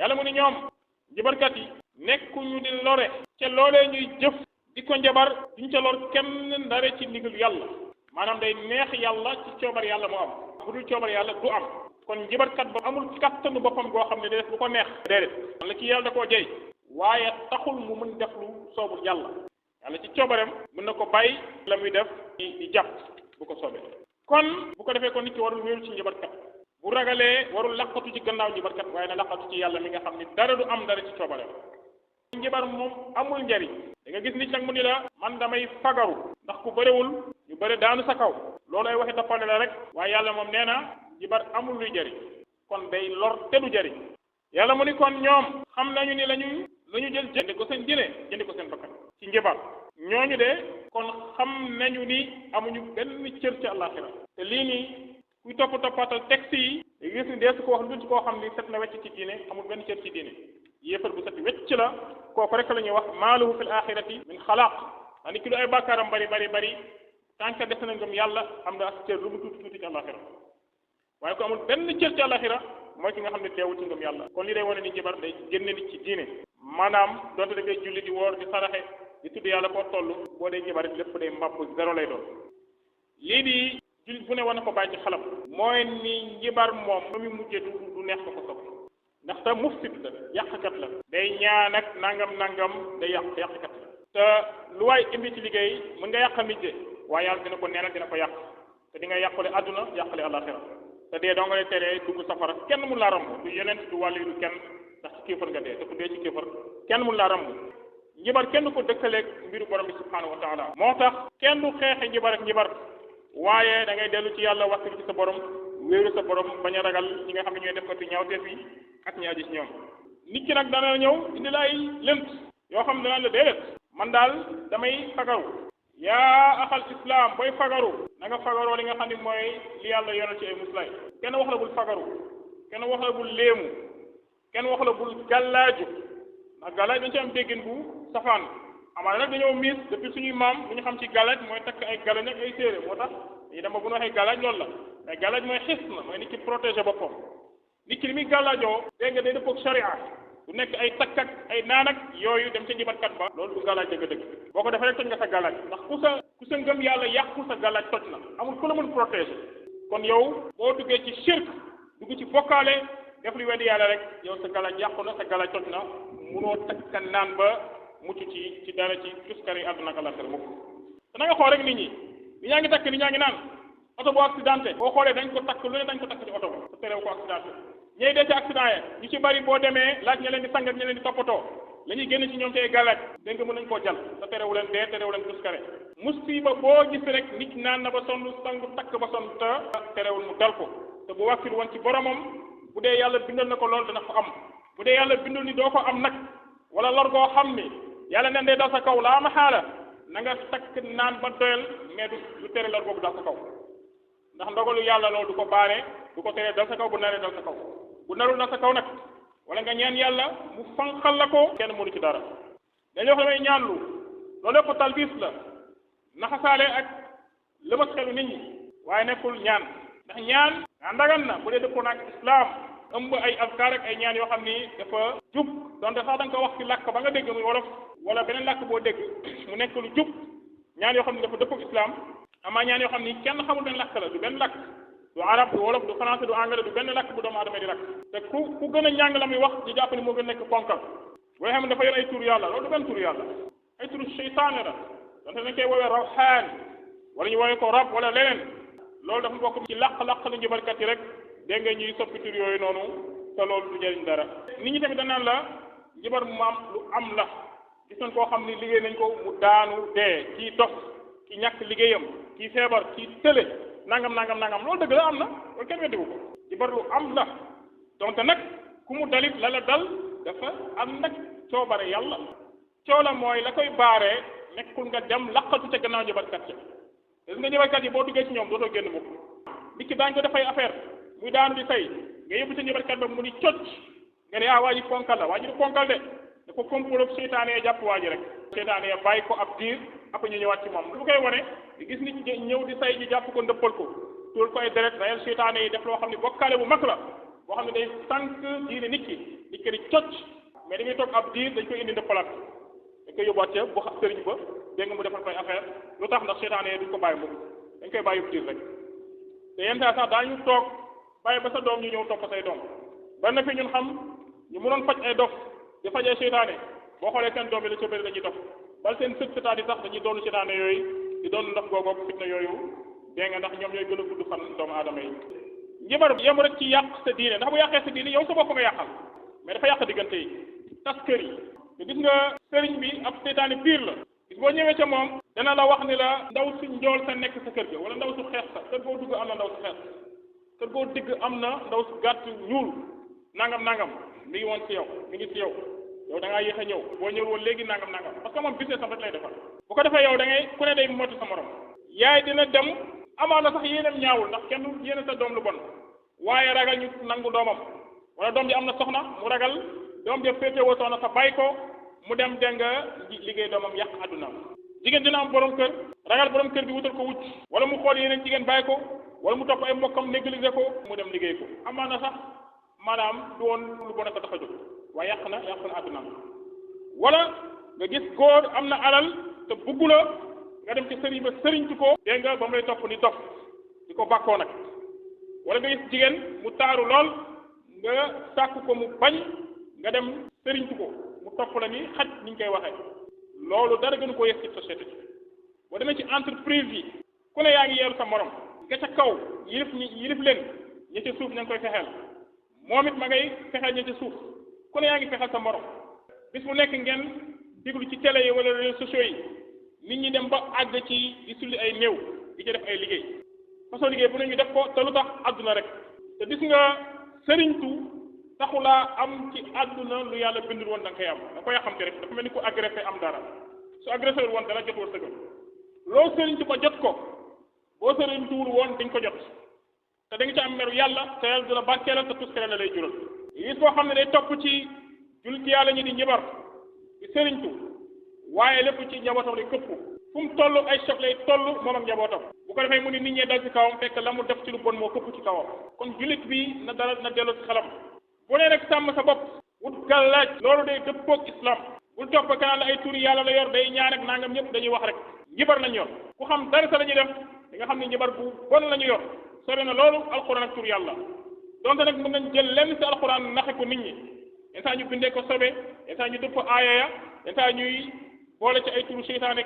yàlla mu ni ñoom njibarkat yi nekkuñu di lore ca loolee ñuy jëf di ko njabar duñ ca lor kenn ndare ci ndigal yàlla maanaam day neex yàlla ci coobar yàlla mu am bu dul coobar yàlla du am kon njibarkat ba amul kattanu boppam goo xam ne day def lu ko neex déedéet wala kii yàlla da koo jey waaye taxul mu mën def lu soobul yàlla yàlla ci coobareem mën na ko bàyyi la muy def di jàpp bu ko soobee kon bu ko defee kon nit ki warul wéeru ci njibarkat bu ragalee warul laqatu ci gannaaw njibarkat waaye na laqatu ci yàlla mi nga xam ni dara du am dara ci coobareem njibar moom amul njariñ da nga gis nit nag mu ni la man damay fagaru ndax ku bëriwul ñu bëri daanu sa kaw loolu ay waxi tappale la rek waaye yàlla moom nee na njibar amul luy jariñ kon day lor te du jariñ yàlla mu ni kon ñoom xam nañu ni lañu jël jëndi ko seen diine jëndi ko seen bakkan ci njibar ñooñu de kon xam nañu ni amuñu benn cër ci àllaaxira te lii nii kuy toppatoo texte yi gis ni dee su ko wax lu ci koo xam ni set na wecc ci diine amul benn cër ci diine yéefar bu set wecc la kooku rek la ñuy wax maaluhu fil axirati min xalaq ani ki lu ay bàkkaaram bari tant que des na ngëm yàlla am na ak cër lu mu tuuti ci àllaaxira waaye ko amul benn cër ci àllaaxira mooy ki nga xam ne teewul ci ngëm yàlla kon li day wane ni njibar day génne nit ci diine maanaam donte da ngay julli di woor di saraxe di tudd yàlla koo toll boo dee njibar lépp day màbb zéro lay doon lii di jullit bu ne war na ko bàyyi ci xalam mooy ni njibar moom ba muy mujjee du neex ko ko sopp ndaxte mufsid la yàqkat la day ñaan ak nangam day yàqkat la te lu waay indi ci liggéey mën nga yàqal nit de waaye yàlla dina ko neenal dina ko yàq te di nga yàqule àdduna yàqale àllaaxira te dee doo nga lay teree dugg safara kenn mun laa ramb du yonent du wàllu du kenn ndax ci kéefar nga dee te ku dee ci kéefar kenn mun laa ramb njibar kenn ko dëkkaleeg mbiru borom bi subhanahu wa taala moo tax kenn du xeexe njibar ak njibar waaye da ngay dellu ci yàlla waxtu ci sa borom wéeru sa borom bañ a ragal ñi nga xam ne ñooy def ko ci ñaawteef yi ak ñi aju ci ñoom nit ki nag dana ñëw indi la ay lënt yoo xam ne danaan la déedéet man daal damay fagaru yaa axal islam booy fagaru na nga fagaroo li nga xam ne mooy li yàlla yoonal ci ay muslaay kenn wax la bul fagaru kenn wax la bul léemu kenn wax la bul gàllaaju ndax gàllaaj dañ ci am déggin bu safaan amaana nag dañoo miis depuis suñuy maam lu ñu xam ci gàllaaj mooy takk ay gàllaaj ak ay séeré moo tax dañuy dem ba bu ñu waxee gàllaaj loolu la mais gàllaaj mooy xis na mooy nit ki protéger boppam nit ki li muy gàllaajoo dégg nga day dëppoog sharia du nekk ay takk ak ay naan ak yooyu dem ca njibatkat ba loolu du gàllaaj dëgg-dëgg boo ko defee rek toj nga sa gàllaaj ndax ku sa ngëm yàlla yàqu sa gàllaaj toj na amul ku la mën protéger kon yow boo duggee ci shirk dugg ci bokkaale def li weddi yàlla rek yow sa gàllaaj yàqu na sa gàllaaj toj na munoo takk naan ba mucc ci dara ci tuskar yi àdduna ak àllaaxira mukk te na nga xool rek nit ñaa ngi takk nit ñaa ngi naan oto boo accidenté boo xoolee dañ ko takk lu ne dañ ko takk ci oto ba te terew ko accidenté ñey dee ci accident yi ñu ci bari boo demee laaj ña leen di sang ak ña leen di toppatoo la ñuy génn ci ñoom ci ay gàllaaj dégg nga mën nañ koo jàll te terewu leen dee terewu leen tuskare musiba boo gis rek nit naan na ba sonn sangu takk ba sonn te terewul mu dal ko te bu wàkkil woon ci boromam bu dee yàlla bindal na ko loolu dana ko am bu dee yàlla bindul ni doo ko am nag wala lor goo xam ni yàlla nen dee dal sa kaw laa ma xaala na nga takk naan ba doyal mais du tere lor boobu dal sa kaw ndax ndogalu yàlla loolu du ko baare du ko teree dal sa kaw bu naree dal sa kaw bu narul dal sa kaw nag wala nga ñaan yàlla mu fanqal la ko kenn mënu ci dara dañoo xam ne ñaanlu loolu yëpp talbis la naxasaale ak lëmas xelu nit ñi waaye nekkul ñaan ndax ñaan ndagan na bu dee dëppoo naag islam ëmb ay azkar ak ay ñaan yoo xam ni dafa jub donte sax da nga ko wax ci làkk ba nga dégg muy wolof wala beneen làkk boo dégg mu nekk lu jub ñaan yoo xam ne dafa dëppoo islam amaa ñaan yoo xam ni kenn xamul benn làkk la du benn làkk du arab du wolof du français du anglais du benn làkk bu doomu aadama di làkk te ku gën a ñàng la muy wax ñu jàpp ni moo gën nekk ponkal boo xam ne dafa yor ay tur yàlla loolu du benn tur yàlla ay turu seytaane la donte dañ koy woowee rawxaan wala ñu woowee ko rab wala leneen loolu dafa bokk ci làq la njëbarkat yi rek dégg nga ñuy soppi tur yooyu noonu te loolu du jëriñ dara nit ñi tamit danaan la njibar mu am lu am la gis nañ koo xam ni liggéey nañ ko mu daanu dee kii dof kii ñàkk liggéeyam kii feebar kii tële nangam loolu dëgg la am na loolu kenn weddiwu ko njibar lu am la donte nag ku mu dalit la dal dafa am nag coobare yàlla coola mooy la koy baaree nekkul nga dem laqatu ca gannaaw njibarkat yi gis nga njibarkat yi boo duggee ci ñoom dootoo génn mukk nit ki daañu ko dafay affaire muy daanu di say nga yóbbu ca njibarkat ba mu ni cocc nga ne waa ji ponkal la waa ji du ponkal de dafa kompaloo seytaane ya jàpp waa ji rek seytaane ya bàyyi ko ab diir après ñu ñëwaat ci moom lu koy wane gis nit ñëw di say ji jàpp ko ndëppal ko tuur ko ay deret rayal seytaane yi def loo xam ne bokkaale bu mag la boo xam ne day sànq diine nit ki di ko di cocc mais dañuy toog ab diir dañ koy indi ndëppalaat dañ koy yóbbuwaat ca bu xam sëriñ ba dégg nga mu defal koy affaire lu tax ndax seytaane yi duñ ko bàyyi moom dañ koy bàyyi bu diir rek te yenn saa sax daañu toog bàyyi ba sa doom ñu ñëw topp say doom ba na fi ñun xam ñu mënoon faj ay dof di faj ay seytaane boo xoolee seen doom yi la ca bëri dañuy dof bal seen sët sëtaat yi sax dañuy doonu seytaane yooyu di doon ndox googoog fitna yooyu dégg nga ndax ñoom ñooy gën a gudd fan doomu aadama yi njibar yem rek ci yàq sa diine ndax bu yàqee sa diine yow sa bopp nga yàqal mais dafa yàq diggante yi tas kër yi te gis nga sëriñ bi ab seytaane piir la gis boo ñëwee ca moom dana la wax ni la ndaw su njool sa nekk sa kër ga wala ndaw su xeex sa kër goo dugg am na ndaw su xeex kër goo digg am na ndaw su gàtt ñuul nangam mi ngi woon ci yow mi ngi ci yow yow da ngaa yéex a ñëw boo ñëwul woon léegi nangam parce que moom business am rek lay defar bu ko defee yow da ngay ku ne day moytu sa morom yaay dina dem amaana sax yéenam ñaawul ndax kenn yéene sa doom lu bon waaye ragal ñu nangu doomam wala doom ji am na soxna mu ragal doom ja féetewoo soxna sa bàyyi ko mu dem dégg nga liggéey doomam yàq àdduna jigéen dina am borom kër ragal borom kër bi wutal ko wucc wala mu xool yeneen jigéen bàyyi ko wala mu topp ay mbokkam négligé ko mu dem liggéey ko amaana sax maanaam du woon lu bon a ko tax a jóg waaye yàq na àdduna wala nga gis góor am na alal te buggu la nga dem ci sëriñ ba sëriñtu ko dégg nga ba mu lay topp ni dof di ko bàkkoo nag wala nga gis jigéen mu taaru lool nga sàkk ko mu bañ nga dem sëriñtu ko mu topp la ni xaj ni ñu koy waxee loolu dara gënu ko yëg ci société bi boo demee ci entreprise yi ku ne yaa ngi yeeru sa morom nga ca kaw yilif leen ñi ci suuf ña ngi koy fexeel moom it ma ngay fexeel ñi ci suuf ku ne yaa ngi fexeel sa morom bis bu nekk ngeen déglu ci télé yi wala réseaux sociaux yi nit ñi dem ba àgg ci di sulli ay néew di ci def ay liggéey façon liggéey bu ne ñu def ko te lu tax àdduna rek te gis nga sëriñtu taxulaa am ci àdduna lu yàlla bindul woon da nga koy am da koy xam te rek dafa mel ni ku agressé am dara su agressé woon dara jot wërsëgam loo sëriñtu ko jot ko boo sëriñtuwul woon dañ ko jot te da nga ci am meru yàlla te yàlla du la barkeelal te tuskare la lay jural gis koo xam ne day topp ci jullit yàlla ñi di njibar di sëriñtu waaye lépp ci njabootam lay këpp fu mu toll ay choc lay toll moom ak njabootam bu ko defee mu ni nit ñee dal ci kawam fekk la mu def ci lu bon moo këpp ci kawam kon jullit bi na dara na dellu ci xelam bu nee rek sàmm sa bopp wut gàllaaj loolu day dëppoog islam bul topp kanaan la ay turi yàlla la yor day ñaan ak nangam ñëpp dañuy wax rek njibar lañ yor ku xam dara sa la ñuy def di nga xam ne njibar bu bon la ñu yor sori na loolu alxuraan ak tur yàlla donte nag mën nañ jël lenn si alxuraan naxe ko nit ñi yenn saa ñu bindee ko sobe yenn saa ñu dëpp aaya ya yenn saa ñuy boole ci ay turu seytaane